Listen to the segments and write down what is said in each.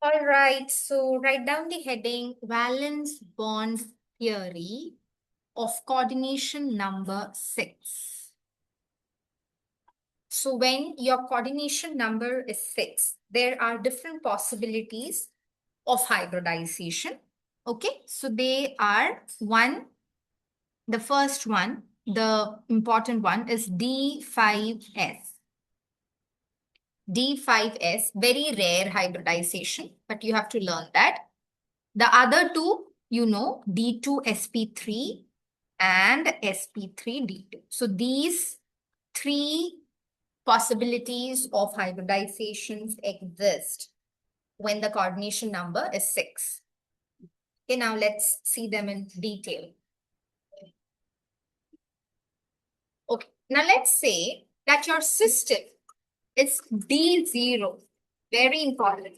All right, so write down the heading Valence bond theory of coordination number 6. So when your coordination number is 6, there are different possibilities of hybridization. Okay, so they are the first one, the important one is D5S. D5S, very rare hybridization, but you have to learn that. The other two, D2sp3 and sp3d2. So these three possibilities of hybridizations exist when the coordination number is 6. Okay, now let's see them in detail. Okay, now let's say that your system is D0. Very important.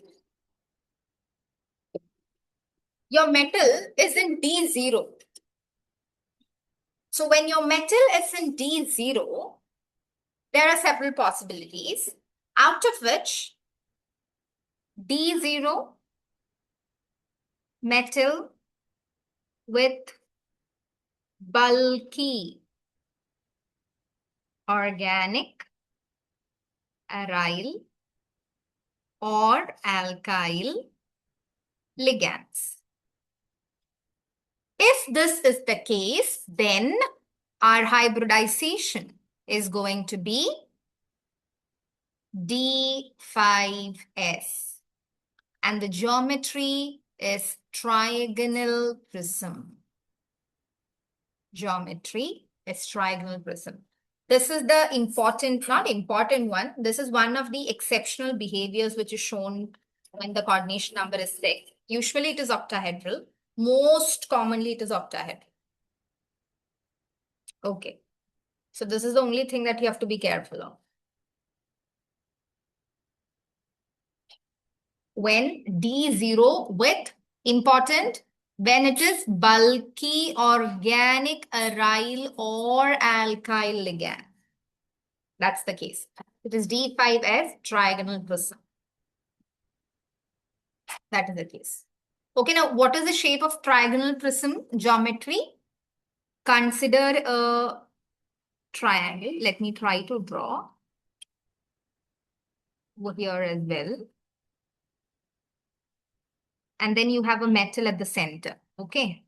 Your metal is in D0. So when your metal is in D0, there are several possibilities, out of which D0 metal with bulky organic, aryl, or alkyl ligands. If this is the case, then our hybridization is going to be D5S. And the geometry is trigonal prism. Geometry is trigonal prism. This is the not important one. This is one of the exceptional behaviors which is shown when the coordination number is 6. Usually it is octahedral. Most commonly it is octahedral. Okay. So this is the only thing that you have to be careful of. When D0 with important, when it is bulky organic aryl or alkyl ligand. That's the case. It is D5S trigonal prism. That is the case. Okay, now what is the shape of trigonal prism geometry? Consider a triangle. Let me try to draw over here as well. And then you have a metal at the center. Okay.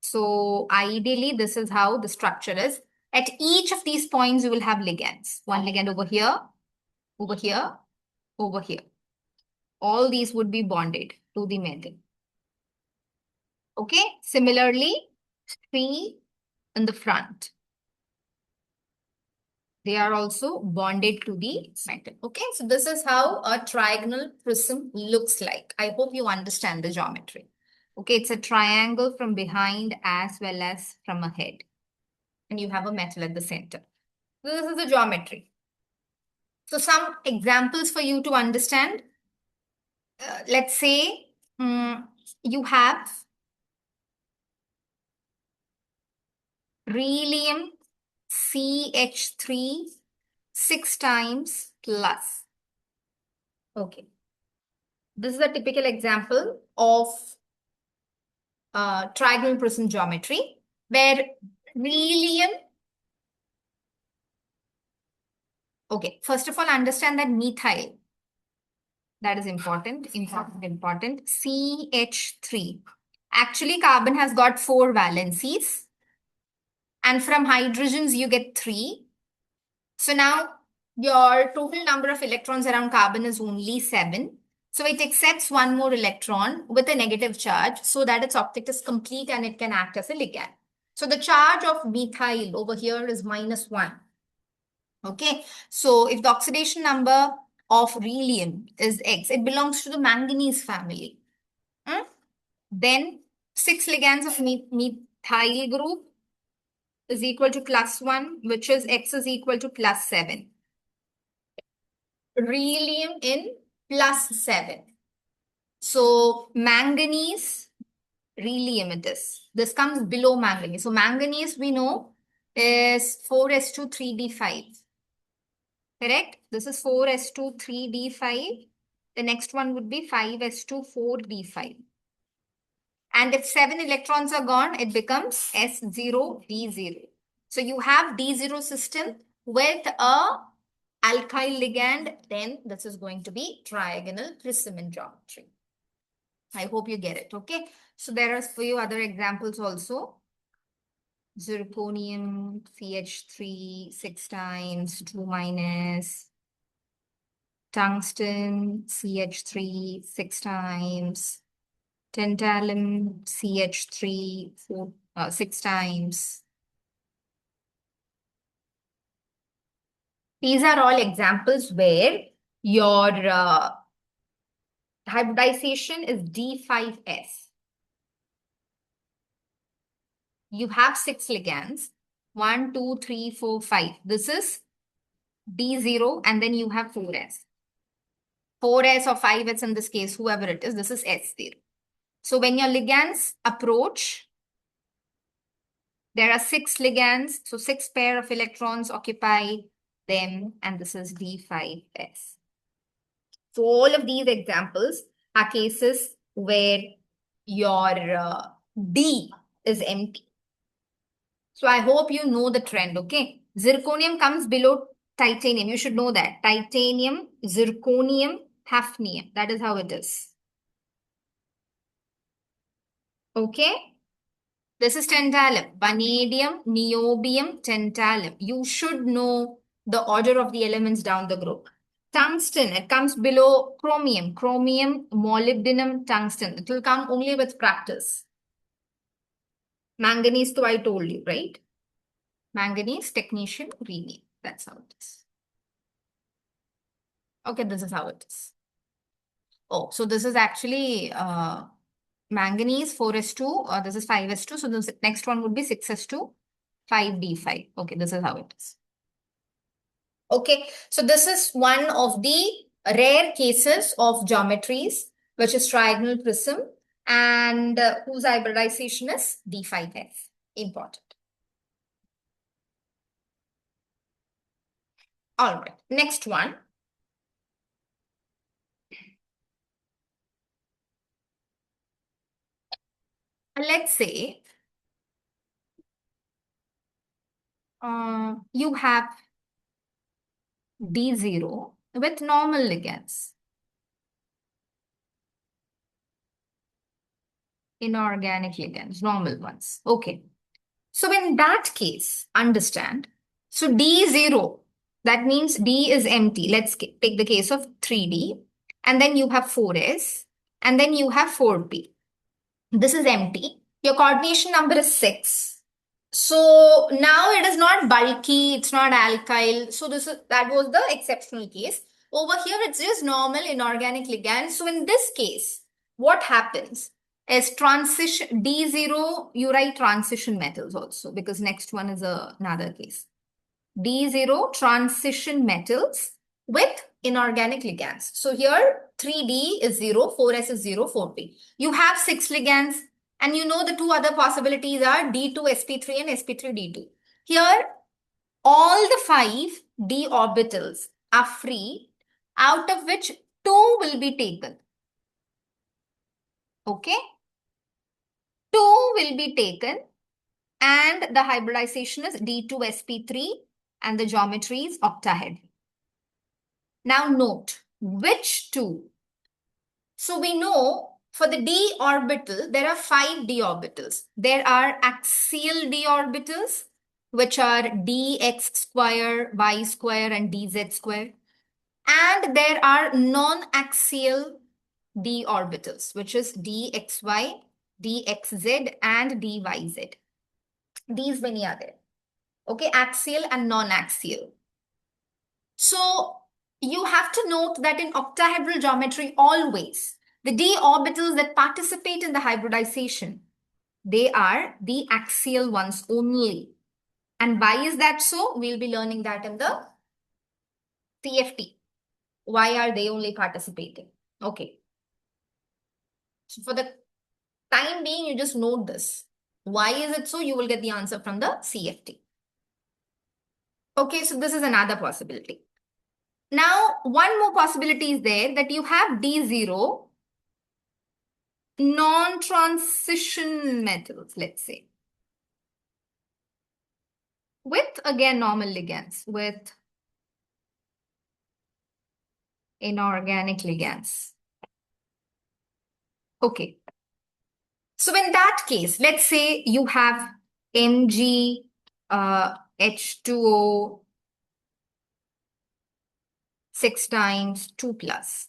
So ideally, this is how the structure is. At each of these points, you will have ligands. One ligand over here, over here, over here. All these would be bonded to the metal. Okay. Similarly, 3 in the front. They are also bonded to the metal. Okay. So this is how a trigonal prism looks like. I hope you understand the geometry. Okay. It's a triangle from behind as well as from ahead. And you have a metal at the center. This is the geometry. So some examples for you to understand. Let's say you have beryllium CH3 6 times plus. Okay. This is a typical example of trigonal prism geometry where beryllium. Okay, first of all, understand that methyl. That is important. CH3. Actually, carbon has got 4 valencies. And from hydrogens, you get 3. So now your total number of electrons around carbon is only 7. So it accepts one more electron with a negative charge so that its octet is complete and it can act as a ligand. So the charge of methyl over here is -1. Okay. So if the oxidation number of beryllium is X, it belongs to the manganese family. Then 6 ligands of methyl group is equal to +1, which is X is equal to +7. Beryllium in +7. So manganese, beryllium it is. This comes below manganese. So manganese we know is 4s2 3d5. Correct? This is 4s2 3d5. The next one would be 5s2 4d5. And if 7 electrons are gone, it becomes S0 D0. So you have D0 system with a alkyl ligand, then this is going to be trigonal prism in geometry. I hope you get it. Okay. So there are a few other examples also. Zirconium CH3 6 times 2 minus. Tungsten CH3 6 times. Tantalum CH3 6 times. These are all examples where your hybridization is D5S. You have 6 ligands. 1, 2, 3, 4, 5. This is D0 and then you have 4S. 4S or 5S in this case, whoever it is, this is S0. So when your ligands approach, there are 6 ligands. So 6 pair of electrons occupy them and this is D5S. So all of these examples are cases where your D is empty. So I hope you know the trend, okay? Zirconium comes below titanium. You should know that. Titanium, zirconium, hafnium. That is how it is. Okay? This is tantalum. Vanadium, niobium, tantalum. You should know the order of the elements down the group. Tungsten, it comes below chromium. Chromium, molybdenum, tungsten. It will come only with practice. Manganese, though I told you, right? Manganese, technetium, rhenium. That's how it is. Okay, this is how it is. Oh, so this is actually manganese 4s2. This is 5s2. So the next one would be 6s2, 5d5. Okay, this is how it is. Okay, so this is one of the rare cases of geometries, which is trigonal prism and whose hybridization is D5F. Important. All right, next one. Let's say you have D0 with normal ligands. Inorganic ligands, normal ones. Okay. So in that case, understand. So D0, that means D is empty. Let's take the case of 3D. And then you have 4S. And then you have 4P. This is empty. Your coordination number is 6. So now it is not bulky, it's not alkyl. So that was the exceptional case. Over here, it's just normal inorganic ligand. So in this case, what happens is transition D0, you write transition metals also because next one is another case. D0 transition metals with inorganic ligands. So here 3D is 0, 4S is 0, 4P. You have 6 ligands. And you know the two other possibilities are D2 sp3 and sp3 D2. Here, all the 5 d orbitals are free, out of which 2 will be taken. Okay? 2 will be taken and the hybridization is D2 sp3 and the geometry is octahedral. Now note, which 2? So we know for the d orbital, there are 5 d orbitals. There are axial d orbitals, which are dx square, y square, and dz square. And there are non-axial d orbitals, which is dxy, dxz, and dyz. These many are there. Okay, axial and non-axial. So you have to note that in octahedral geometry, always, the d orbitals that participate in the hybridization, they are the axial ones only. And why is that so? We'll be learning that in the CFT. Why are they only participating? Okay. So for the time being, you just note this. Why is it so? You will get the answer from the CFT. Okay, so this is another possibility. Now, one more possibility is there that you have D0 non-transition metals, let's say, with again normal ligands, with inorganic ligands. Okay. So in that case, let's say you have Mg H2O 6 times 2 plus.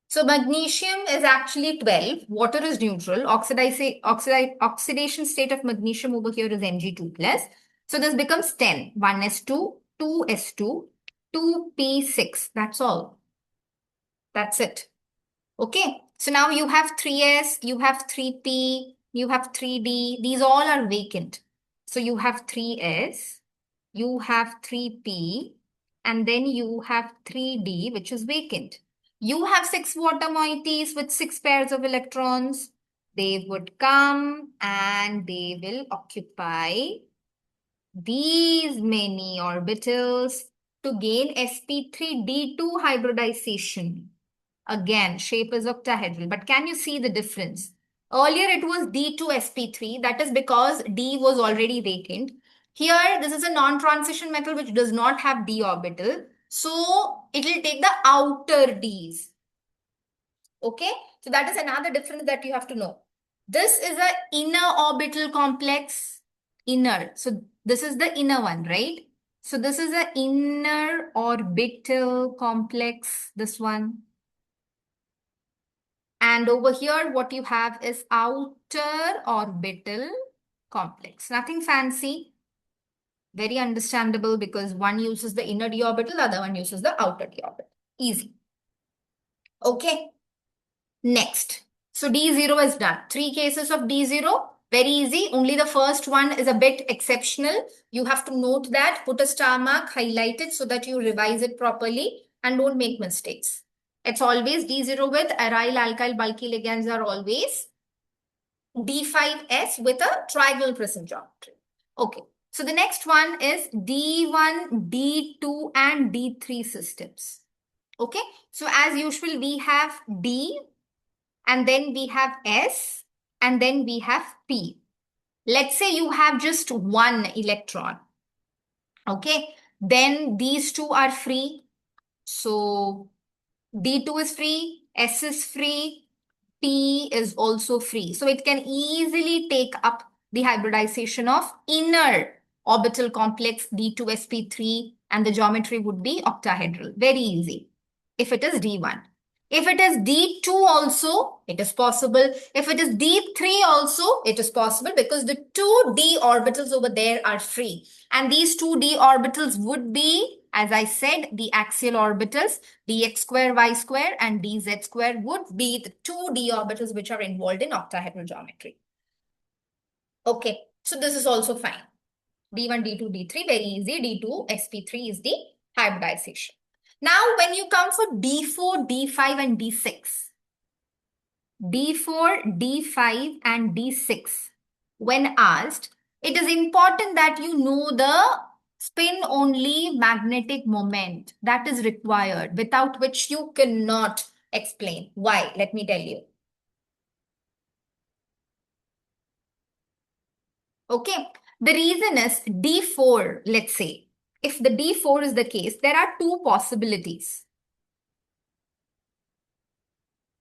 So magnesium is actually 12. Water is neutral. Oxidation state of magnesium over here is Mg2 plus. So this becomes 10. 1s2, 2s2, 2p6. That's all. That's it. Okay. So now you have 3s, you have 3p, you have 3d. These all are vacant. So you have 3s, you have 3p, and then you have 3d, which is vacant. You have 6 water moieties with 6 pairs of electrons. They would come and they will occupy these many orbitals to gain sp3d2 hybridization. Again, shape is octahedral, but can you see the difference? Earlier it was D2sp3, that is because D was already vacant. Here, this is a non-transition metal which does not have d orbital. So, it will take the outer Ds. Okay? So, that is another difference that you have to know. This is an inner orbital complex. Inner. So, this is the inner one, right? So, this is an inner orbital complex, this one. And over here, what you have is outer orbital complex. Nothing fancy. Very understandable because one uses the inner d orbital, the other one uses the outer d orbital. Easy. Okay. Next. So D0 is done. 3 cases of D0. Very easy. Only the first one is a bit exceptional. You have to note that, put a star mark, highlight it so that you revise it properly and don't make mistakes. It's always D0 with aryl alkyl bulky ligands are always D5S with a trigonal prism geometry. Okay. So the next one is D1, D2 and D3 systems. Okay. So as usual, we have D and then we have S and then we have P. Let's say you have just one electron. Okay. Then these two are free. So D2 is free, S is free, P is also free. So it can easily take up the hybridization of inner orbital complex D2sp3 and the geometry would be octahedral. Very easy if it is D1. If it is D2 also, it is possible. If it is D3 also, it is possible because the two d orbitals over there are free. And these two d orbitals would be, as I said, the axial orbitals, dx square y square and dz square would be the two d orbitals which are involved in octahedral geometry. Okay, so this is also fine. D1, D2, D3, very easy. D2, sp3 is the hybridization. Now, when you come for D4, D5 and D6, D4, D5 and D6, when asked, it is important that you know the spin-only magnetic moment that is required, without which you cannot explain. Why? Let me tell you. Okay. The reason is D4, let's say. If the D4 is the case, there are two possibilities.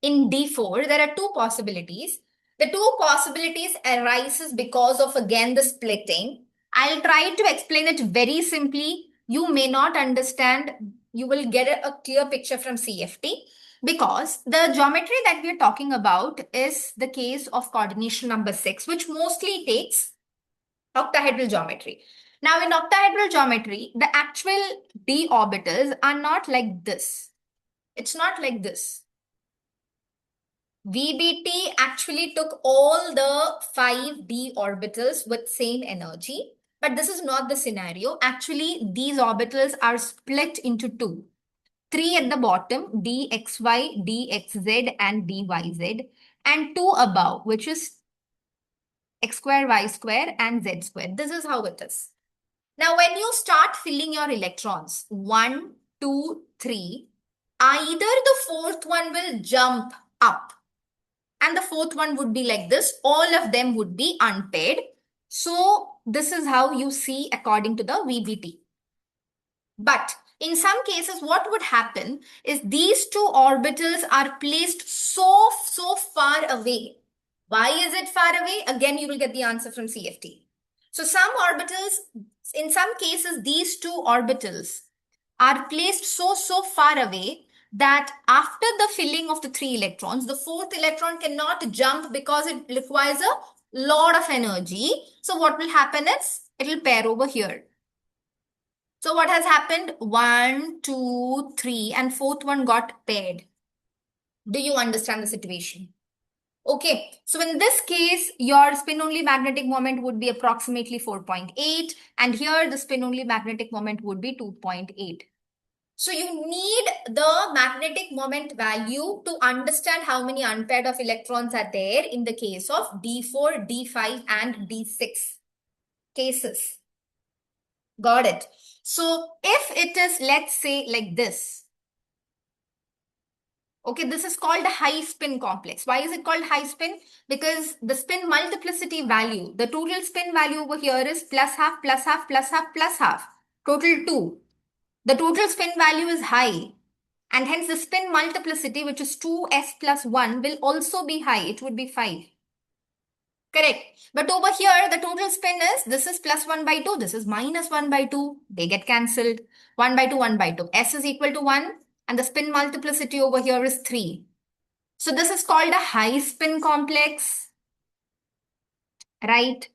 In D4, there are two possibilities. The two possibilities arises because of, again, the splitting. I'll try to explain it very simply. You may not understand. You will get a clear picture from CFT because the geometry that we are talking about is the case of coordination number 6, which mostly takes octahedral geometry. Now, in octahedral geometry, the actual d orbitals are not like this. It's not like this. VBT actually took all the 5d orbitals with same energy, but this is not the scenario. Actually, these orbitals are split into two. 3 at the bottom, dxy, dxz, and dyz, and 2 above, which is x square, y square, and z square. This is how it is. Now, when you start filling your electrons, 1, 2, 3, either the fourth one will jump up and the fourth one would be like this. All of them would be unpaired. So this is how you see according to the VBT. But in some cases, what would happen is these two orbitals are placed so far away. Why is it far away? Again, you will get the answer from CFT. So some orbitals, in some cases, these two orbitals are placed so far away that after the filling of the 3 electrons, the fourth electron cannot jump because it requires a lot of energy. So what will happen is it will pair over here. So what has happened? 1, 2, 3, and fourth one got paired. Do you understand the situation? Okay, so in this case, your spin-only magnetic moment would be approximately 4.8, and here the spin-only magnetic moment would be 2.8. So you need the magnetic moment value to understand how many unpaired of electrons are there in the case of D4, D5, and D6 cases. Got it? So if it is, let's say, like this. Okay, this is called a high spin complex. Why is it called high spin? Because the spin multiplicity value, the total spin value over here is plus half, plus half, plus half, plus half. Total 2. The total spin value is high. And hence the spin multiplicity, which is 2s plus 1, will also be high. It would be 5. Correct. But over here, the total spin is, this is plus 1 by 2, this is minus 1 by 2. They get cancelled. 1 by 2, 1 by 2. S is equal to 1 and the spin multiplicity over here is 3. So this is called a high spin complex, right?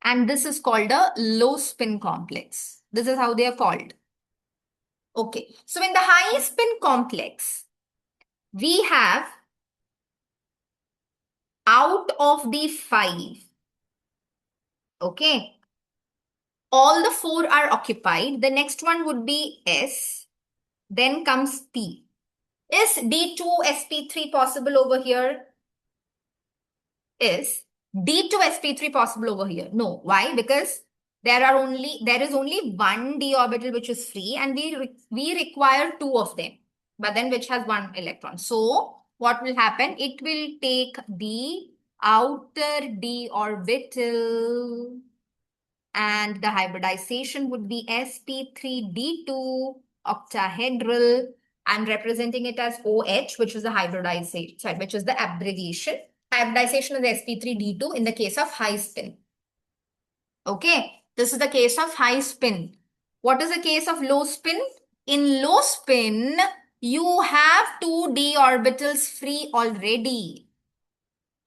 And this is called a low spin complex. This is how they are called. Okay. So in the high spin complex, we have out of the 5, okay, all the 4 are occupied. The next one would be S, then comes P. Is D2sp3 possible over here? Is D2sp3 possible over here? No. Why? Because there is only one d orbital which is free, and we require 2 of them, but then which has 1 electron. So what will happen? It will take the outer d orbital, and the hybridization would be sp3d2 octahedral. I'm representing it as OH, which is the hybridization, sorry, which is the abbreviation. Hybridization is sp3d2 in the case of high spin. Okay, this is the case of high spin. What is the case of low spin? In low spin, you have 2 d orbitals free already.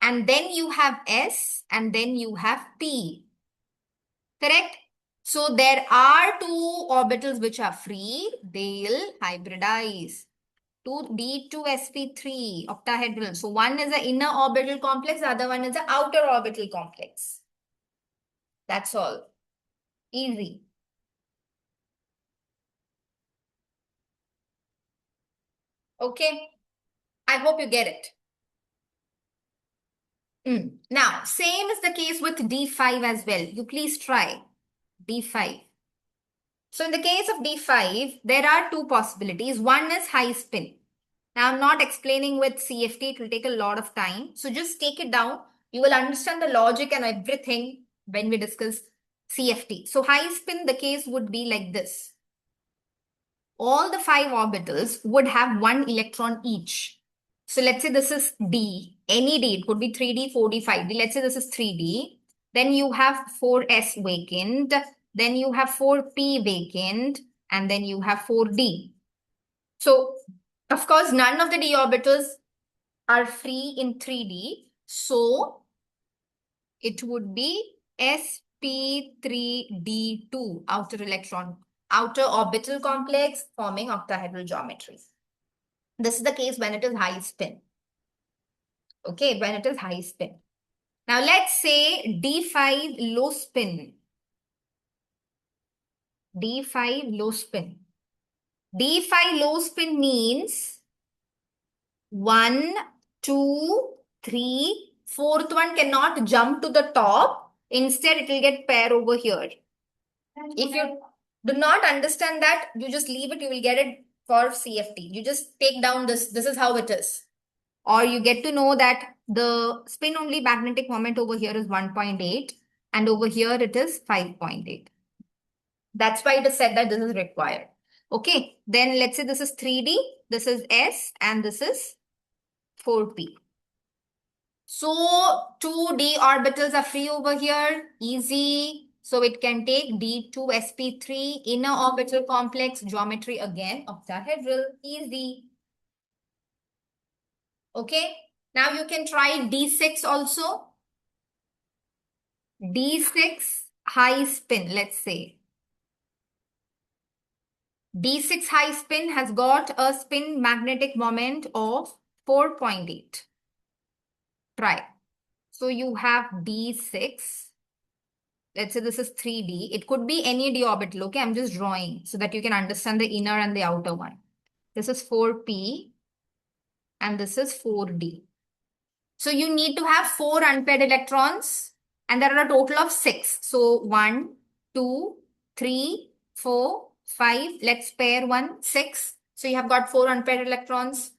And then you have S, and then you have P. Correct? So there are 2 orbitals which are free. They'll hybridize. 2d2sp3 octahedral. So one is the inner orbital complex, the other one is the outer orbital complex. That's all. Easy. Okay. I hope you get it. Now, same is the case with D5 as well. You please try D5. So in the case of D5, there are 2 possibilities. One is high spin. Now, I'm not explaining with CFT. It will take a lot of time. So just take it down. You will understand the logic and everything when we discuss CFT. So high spin, the case would be like this. All the 5 orbitals would have 1 electron each. So let's say this is D, any D, it could be 3D, 4D, 5D. Let's say this is 3D. Then you have 4S vacant. Then you have 4P vacant. And then you have 4D. So, of course, none of the d orbitals are free in 3D. So, it would be sp3d2, outer orbital complex forming octahedral geometry. This is the case when it is high spin. Okay, when it is high spin. Now, let's say D5 low spin. D5 low spin. D5 low spin means 1, 2, 3, fourth one cannot jump to the top. Instead, it will get pair over here. If you do not understand that, you just leave it, you will get it for CFT. You just take down this is how it is. Or you get to know that the spin only magnetic moment over here is 1.8 and over here it is 5.8. That's why it is said that this is required. Okay, then let's say this is 3D, this is S, and this is 4P. So 2D orbitals are free over here, easy. So it can take D2sp3, inner orbital complex, geometry again, octahedral, easy. Okay, now you can try D6 also. D6 high spin, let's say. D6 high spin has got a spin magnetic moment of 4.8. Try. So you have D6. Let's say this is 3D. It could be any d orbital. Okay, I'm just drawing so that you can understand the inner and the outer one. This is 4P and this is 4D. So you need to have 4 unpaired electrons and there are a total of 6. So 1, 2, 3, 4, 5. Let's pair 1, 6. So you have got 4 unpaired electrons.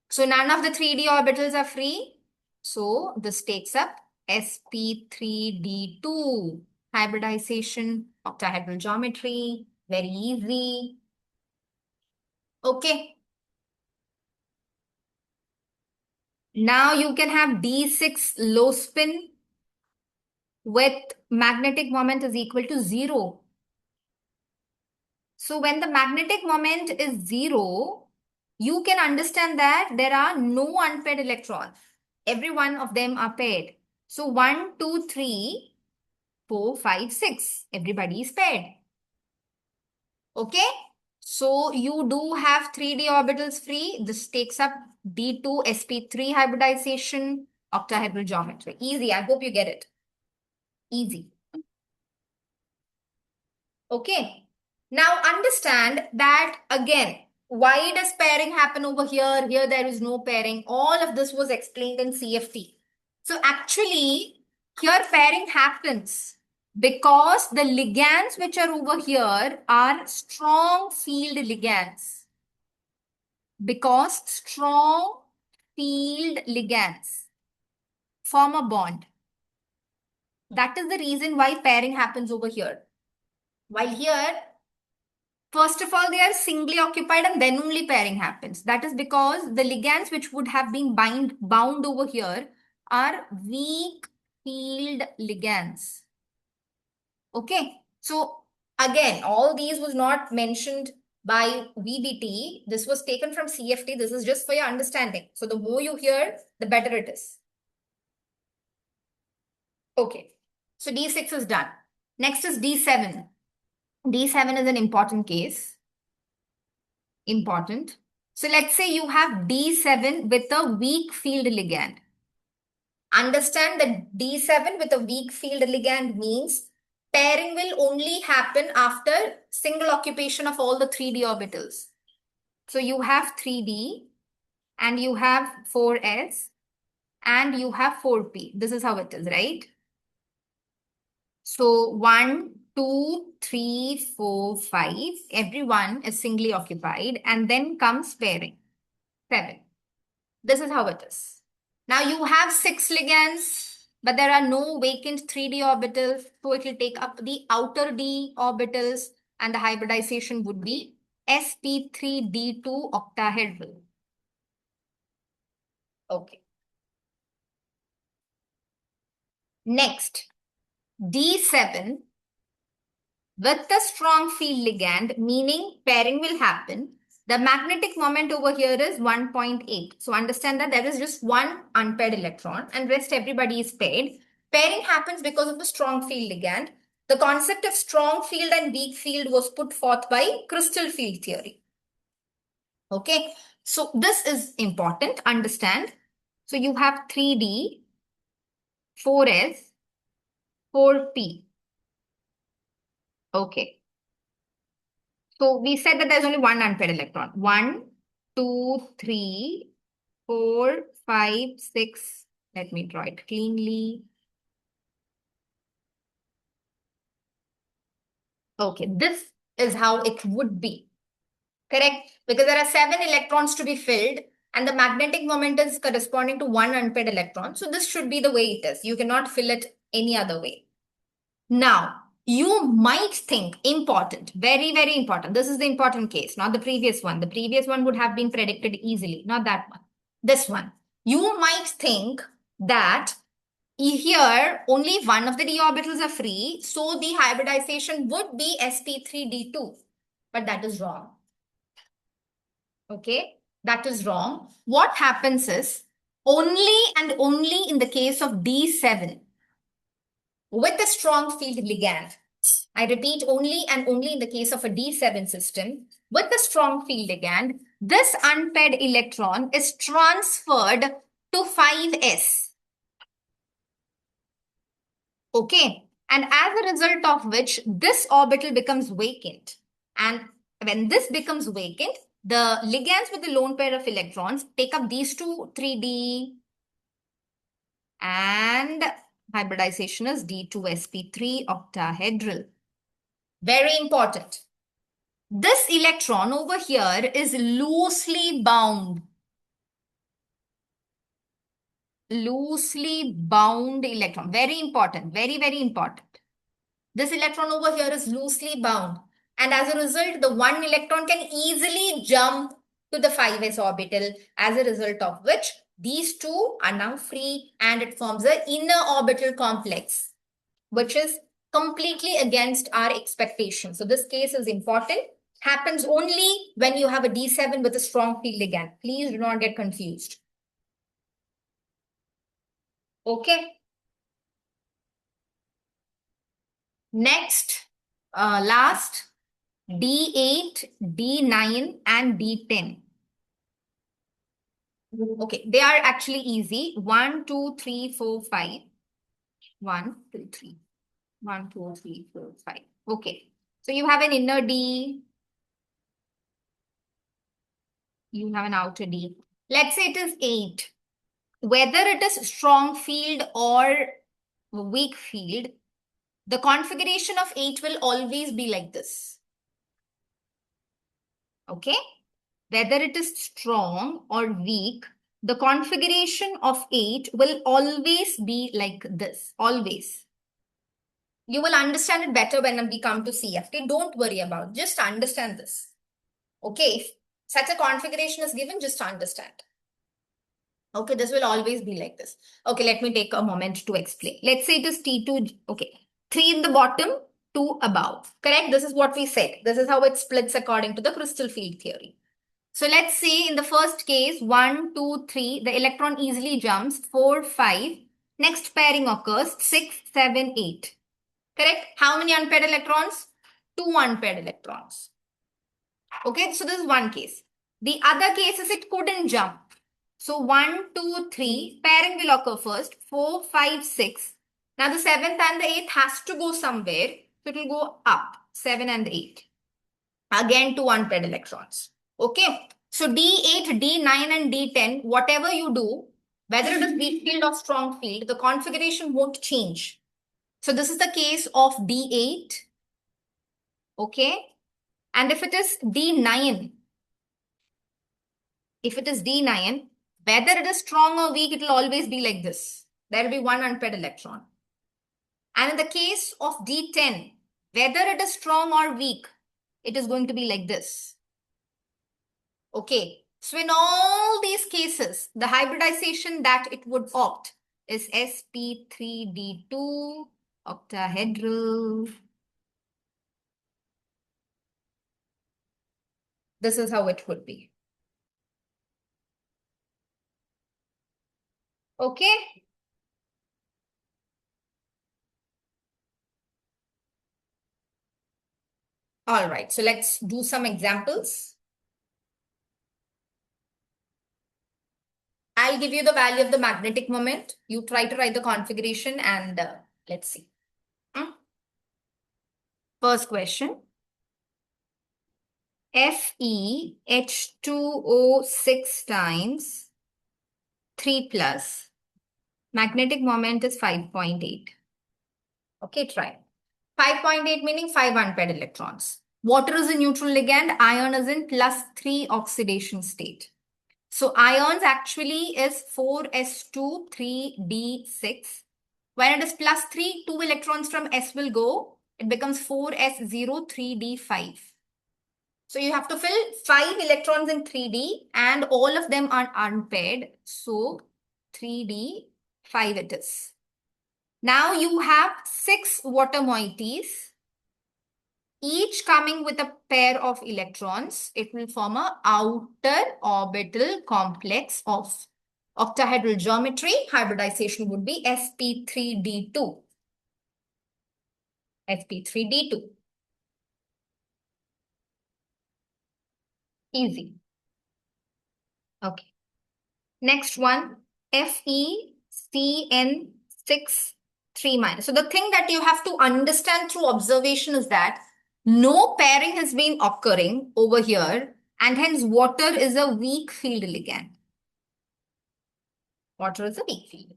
So none of the 3D orbitals are free. So this takes up sp3d2. Hybridization, octahedral geometry, very easy. Okay. Now you can have D6 low spin with magnetic moment is equal to 0. So when the magnetic moment is 0, you can understand that there are no unpaired electrons. Every one of them are paired. So 1, 2, 3, 4, 5, 6. Everybody is paired. Okay. So you do have 3D orbitals free. This takes up D2 sp3 hybridization, octahedral geometry. Easy. I hope you get it. Easy. Okay. Now understand that again, why does pairing happen over here? Here there is no pairing. All of this was explained in CFT. So actually, here pairing happens because the ligands which are over here are strong field ligands. Because strong field ligands form a bond. That is the reason why pairing happens over here. While here, first of all, they are singly occupied and then only pairing happens. That is because the ligands which would have been bound over here are weak field ligands. Okay. So again, all these was not mentioned by VBT. This was taken from CFT. This is just for your understanding. So the more you hear, the better it is. Okay. So D6 is done. Next is D7. D7 is an important case. Important. So let's say you have D7 with a weak field ligand. Understand that D7 with a weak field ligand means pairing will only happen after single occupation of all the 3D orbitals. So you have 3D and you have 4S and you have 4P. This is how it is, right? So 1, 2, 3, 4, 5. Everyone is singly occupied and then comes pairing. 7. This is how it is. Now you have 6 ligands, but there are no vacant 3D orbitals. So it will take up the outer D orbitals and the hybridization would be sp3d2 octahedral. Okay. Next, D7 with the strong field ligand, meaning pairing will happen. The magnetic moment over here is 1.8. So understand that there is just one unpaired electron and rest everybody is paired. Pairing happens because of the strong field ligand. The concept of strong field and weak field was put forth by crystal field theory. Okay, so this is important, understand. So you have 3D, 4S, 4P. Okay. So we said that there's only one unpaired electron. 1, 2, 3, 4, 5, 6. Let me draw it cleanly. Okay, this is how it would be. Correct? Because there are 7 electrons to be filled and the magnetic moment is corresponding to 1 unpaired electron. So this should be the way it is. You cannot fill it any other way. Now, you might think, important, very, very important. This is the important case, not the previous one. The previous one would have been predicted easily, not that one. This one. You might think that here only one of the d orbitals are free, so the hybridization would be sp3d2. But that is wrong. Okay, that is wrong. What happens is only and only in the case of D7 with a strong field ligand. I repeat, only and only in the case of a D7 system with a strong field ligand, this unpaired electron is transferred to 5s. Okay, and as a result of which this orbital becomes vacant. And when this becomes vacant, the ligands with the lone pair of electrons take up these two 3D and hybridization is D2sp3 octahedral. Very important. This electron over here is loosely bound. Loosely bound electron. Very important. Very, very important. This electron over here is loosely bound. And as a result, the one electron can easily jump to the 5s orbital, as a result of which these two are now free and it forms an inner orbital complex, which is completely against our expectation. So this case is important. Happens only when you have a D7 with a strong field ligand. Please do not get confused. Okay. Next, last, D8, D9, and D10. Okay, they are actually easy. 1, 2, 3, 4, 5. 1, 2, 3. 1, 2, 3, 4, 5. Okay. So you have an inner D. You have an outer D. Let's say it is 8. Whether it is strong field or weak field, the configuration of 8 will always be like this. Okay? Whether it is strong or weak, the configuration of 8 will always be like this. Always. You will understand it better when we come to CFT. Don't worry about it. Just understand this. Okay? If such a configuration is given, just understand. Okay, this will always be like this. Okay, let me take a moment to explain. Let's say it is T2. Okay, 3 in the bottom, 2 above. Correct? This is what we said. This is how it splits according to the crystal field theory. So let's say in the first case, 1, 2, 3, the electron easily jumps, 4, 5. Next pairing occurs, 6, 7, 8. Correct? How many unpaired electrons? 2 unpaired electrons. Okay, so this is one case. The other case is it couldn't jump. So 1, 2, 3, pairing will occur first, 4, 5, 6. Now the 7th and the 8th has to go somewhere. So it will go up, 7 and 8. Again, 2 unpaired electrons. Okay. So D8, D9 and D10, whatever you do, whether it is weak field or strong field, the configuration won't change. So this is the case of D8. Okay. And if it is D9, whether it is strong or weak, it will always be like this. There will be 1 unpaired electron. And in the case of D10, whether it is strong or weak, it is going to be like this. Okay. So in all these cases, the hybridization that it would opt is sp3d2 octahedral. This is how it would be. Okay. All right. So let's do some examples. I'll give you the value of the magnetic moment. You try to write the configuration and let's see. First question. FeH2O6 times 3 plus. Magnetic moment is 5.8. Okay, try. 5.8 meaning 5 unpaired electrons. Water is a neutral ligand. Iron is in +3 oxidation state. So ions actually is 4s2 3d6. When it is +3, 2 electrons from s will go. It becomes 4s0 3d5. So you have to fill 5 electrons in 3d and all of them are unpaired. So 3d5 it is. Now you have 6 water moieties, each coming with a pair of electrons. It will form a outer orbital complex of octahedral geometry. Hybridization would be sp3d2. sp3d2. Easy. Okay. Next one, FeCN6 3-. So the thing that you have to understand through observation is that no pairing has been occurring over here, and hence water is a weak field ligand. Water is a weak field.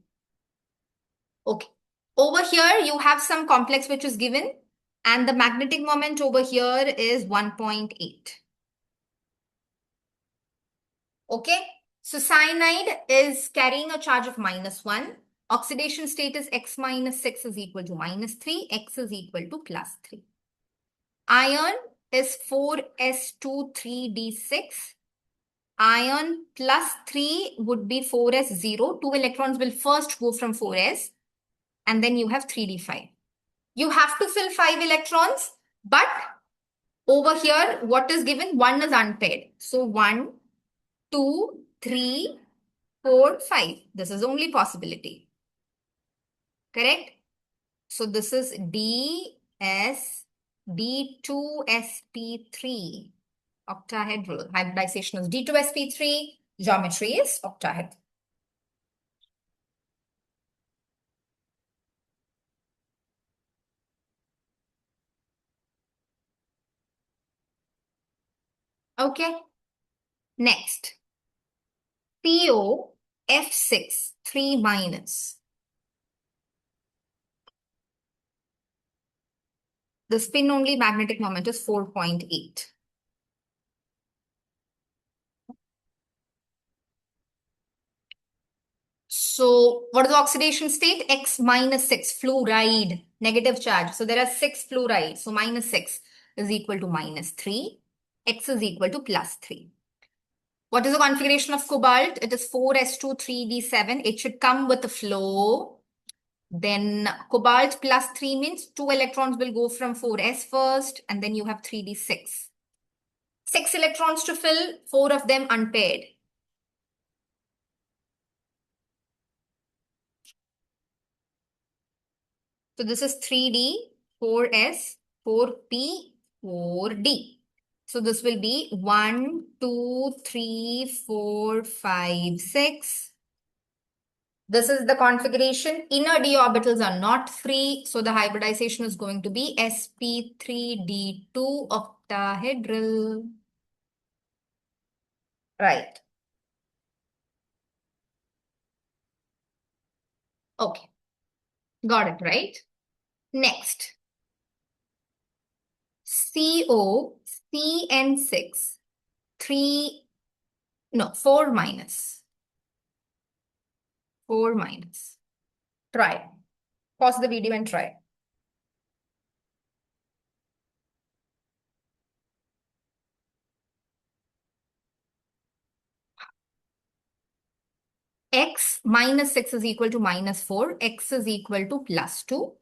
Okay. Over here, you have some complex which is given, and the magnetic moment over here is 1.8. Okay. So cyanide is carrying a charge of -1. Oxidation state is x minus 6 is equal to -3. X is equal to +3. Iron is 4s2 3d6. Iron +3 would be 4s0. 2 electrons will first go from 4s, and then you have 3d5. You have to fill 5 electrons, but over here, what is given? 1 is unpaired. So 1, 2, 3, 4, 5. This is only possibility. Correct? So this is DS D2sp3 octahedral. Hybridization is D2sp3. Geometry is octahedral. Okay. Next. CO F6 3-. The spin only magnetic moment is 4.8. So what is the oxidation state? X minus 6, fluoride, negative charge. So there are 6 fluorides. So -6 is equal to -3. X is equal to +3. What is the configuration of cobalt? It is 4s2 3d7. It should come with a flow. Then cobalt +3 means 2 electrons will go from 4s first, and then you have 3d6. 6 electrons to fill, 4 of them unpaired. So this is 3d, 4s, 4p, 4d. So this will be 1, 2, 3, 4, 5, 6. This is the configuration. Inner d orbitals are not free. So the hybridization is going to be sp3d2 octahedral. Right. Okay. Got it, right? Next. CO CN6 3, no, 4-. 4-. Try. Pause the video and try. X -6 is equal to -4. X is equal to +2.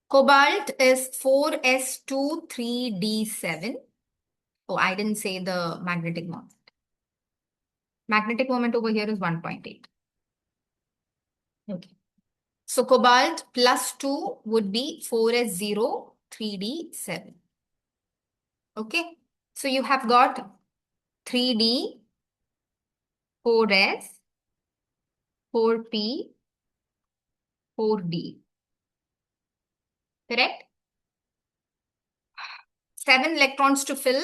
Cobalt is 4s2 3d7. Oh, I didn't say the magnetic moment. Magnetic moment over here is 1.8. Okay. So cobalt +2 would be 4s0 3d7. Okay. So you have got 3d, 4s, 4p, 4d. Correct? 7 electrons to fill,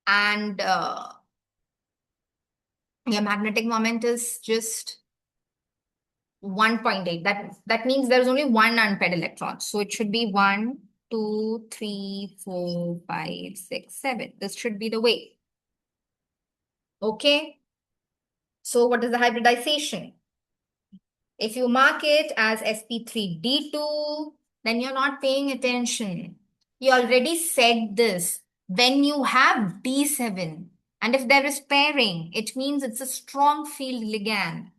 and your magnetic moment is just 1.8. That means there's only one unpaired electron. So it should be 1, 2, 3, 4, 5, 6, 7. This should be the way. Okay. So what is the hybridization? If you mark it as sp3d2, then you're not paying attention. You already said this. When you have D7, and if there is pairing, it means it's a strong field ligand.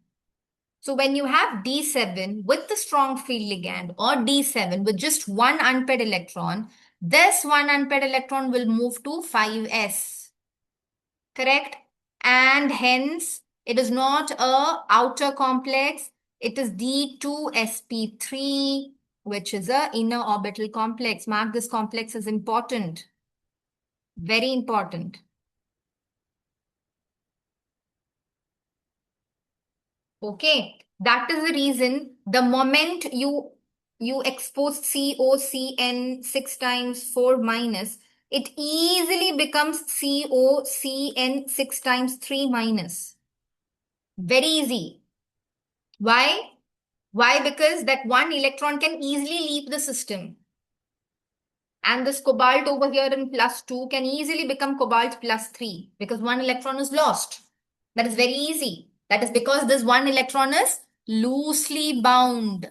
So when you have D7 with the strong field ligand or D7 with just one unpaired electron, this one unpaired electron will move to 5s. Correct? And hence, it is not a outer complex. It is D2sp3, which is a inner orbital complex. Mark this complex as important. Very important. Okay. That is the reason the moment you expose COCN 6 times 4 minus, it easily becomes COCN 6 times 3 minus. Very easy. Why? Why? Because that one electron can easily leave the system. And this cobalt over here in +2 can easily become cobalt +3 because one electron is lost. That is very easy. That is because this one electron is loosely bound.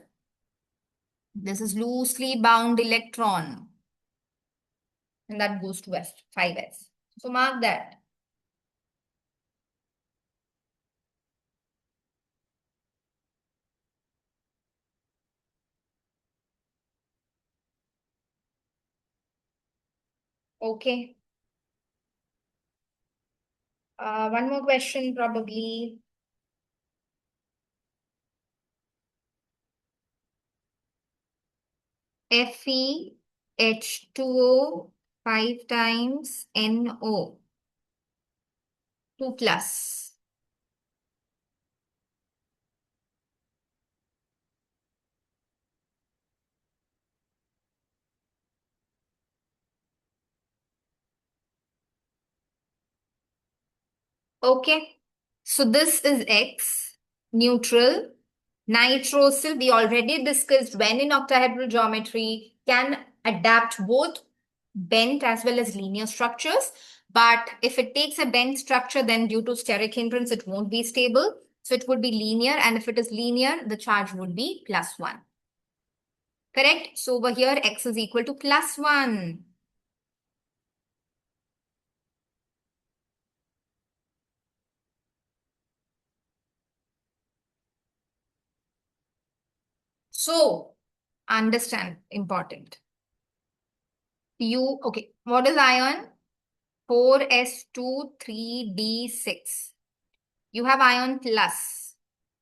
This is loosely bound electron. And that goes to S, 5s. So mark that. Okay. One more question probably. FeH2O 5 times NO 2 plus. Okay. So this is X, neutral. Nitrosyl, we already discussed when in octahedral geometry can adapt both bent as well as linear structures. But if it takes a bent structure, then due to steric hindrance, it won't be stable. So it would be linear. And if it is linear, the charge would be +1. Correct? So over here, X is equal to +1. So understand, important. Okay, what is ion? 4s2 3d6. You have ion plus.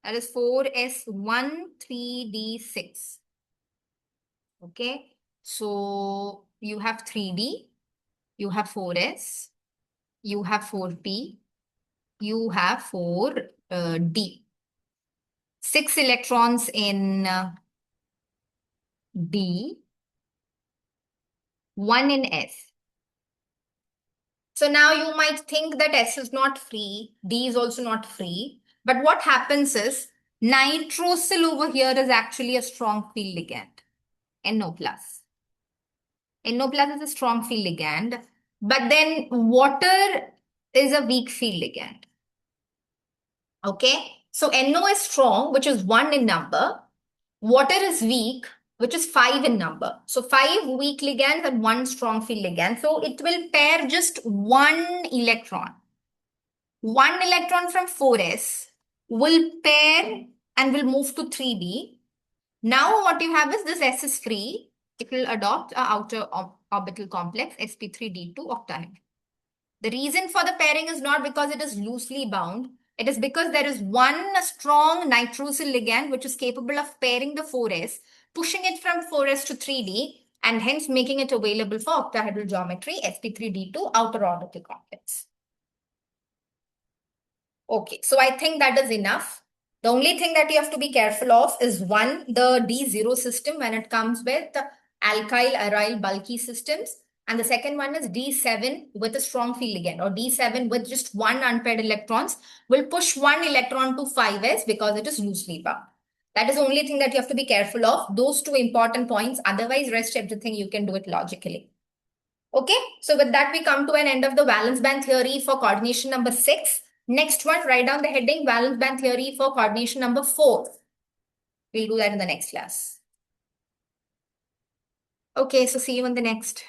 That is 4s1 3d6. Okay. So you have 3d, you have 4s, you have 4p, you have 4d. 6 electrons in d, 1 in s. So now you might think that S is not free, D is also not free. But what happens is nitrosyl over here is actually a strong field ligand, NO plus. NO plus is a strong field ligand, but then water is a weak field ligand. Okay, so NO is strong, which is 1 in number. Water is weak, which is 5 in number. So 5 weak ligands and 1 strong field ligand. So it will pair just 1 electron. 1 electron from 4s will pair and will move to 3d. Now what you have is this S is free. It will adopt a outer orbital complex sp3d2 octahedral. The reason for the pairing is not because it is loosely bound. It is because there is one strong nitrosyl ligand which is capable of pairing the 4s, pushing it from 4s to 3d, and hence making it available for octahedral geometry sp3d2 outer orbital complex. Okay, so I think that is enough. The only thing that you have to be careful of is one, the D0 system when it comes with alkyl, aryl, bulky systems. And the second one is D7 with a strong field ligand, or D7 with just one unpaired electrons will push one electron to 5s because it is loosely bound. That is the only thing that you have to be careful of. Those two important points. Otherwise, rest everything you can do it logically. Okay, so with that, we come to an end of the valence band theory for coordination number 6. Next one, write down the heading valence band theory for coordination number 4. We'll do that in the next class. Okay, so see you in the next.